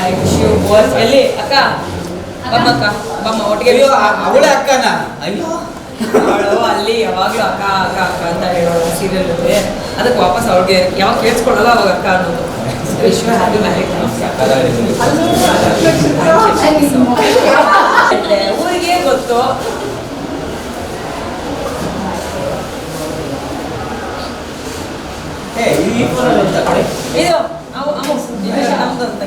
I wish you both ಎಲ್ಲಿ ಅಕ್ಕ ಬಮ್ಮಕ್ಕ ಬಮ್ಮ ಒಟ್ಟಿಗೆ ಅಯ್ಯೋ ಅವಳೇ ಅಕ್ಕನ ಅಯ್ಯೋ ಅವಳು ಅಲ್ಲಿ ಯಾವಾಗಲೂ ಅಕ್ಕ ಅಕ್ಕ ಅಕ್ಕ ಅಂತ ಹೇಳೋಳು ಸೀರಿಯಲ್ ಇದೆ ಅದಕ್ಕೆ ವಾಪಸ್ ಅವ್ಳಿಗೆ ಯಾವಾಗ ಕೇಳಿಸ್ಕೊಳ್ಳಲ್ಲ ಅವಾಗ ಅಕ್ಕ ಅನ್ನೋದು ವಿಶ್ ಯು ಹ್ಯಾಪಿ ಮ್ಯಾರೇಜ್ ಊರಿಗೆ ಗೊತ್ತು ಈ ಫೋನ್ ಅಂತ ಕಡೆ ಇದು ಅವು ಅಮ್ಮ ನಮ್ದು ಅಂತ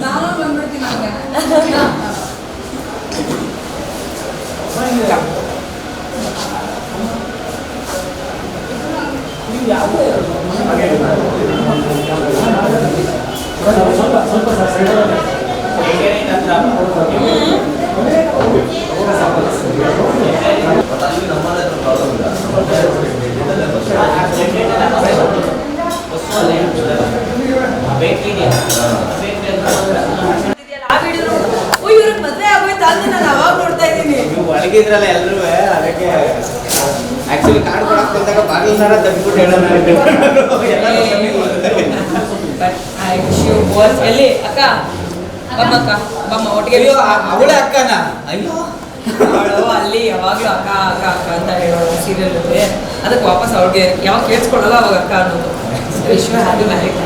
ನಾನು ಬಂದ್ಬಿಡ್ತೀನಿ ಹಂಗೆ. ಆ ವಿಡಿಯೋ ಓ ಇವ್ರಿಗೆ ಮದುವೆ ಆಗೋಯ್ತು ಅಂತ ನಾನು ಅವಾಗ ನೋಡ್ತಾ ಇದ್ದೀನಿ ನೀವು ಒಳಗಿದ್ರಲ್ಲ ಎಲ್ಲರೂ ಅದಕ್ಕೆ ಆಕ್ಚುಲಿ ಕಾರ್ಡ್ ಕೊಡಕ್ ಬಂದಾಗ ಬಾಗಿಲ್ನಾರ ತಗ್ಬಿಟ್ಟು ಹೇಳೋಣ ಐ ವಿಶ್ ಯು ಬೋತ್ ಎಲ್ಲಿ ಅಕ್ಕ ಬಮ್ಮಕ್ಕ ಬಮ್ಮ ಒಟ್ಟಿಗೆ ಅಯ್ಯೋ ಅವಳೇ ಅಕ್ಕನ ಅಯ್ಯೋ ಅವಳು ಅಲ್ಲಿ ಯಾವಾಗಲೂ ಅಕ್ಕ ಅಕ್ಕ ಅಕ್ಕ ಅಂತ ಹೇಳೋಳು ಸೀರಿಯಲ್ ಇದೆ ಅದಕ್ಕೆ ವಾಪಸ್ ಅವ್ಳಿಗೆ ಯಾವಾಗ ಕೇಳಿಸ್ಕೊಳ್ಳಲ್ಲ ಅವಾಗ ಅಕ್ಕ ಅನ್ನೋದು ವಿಶ್ ಯು ಹ್ಯಾಪಿ ಮ್ಯಾರೇಜ್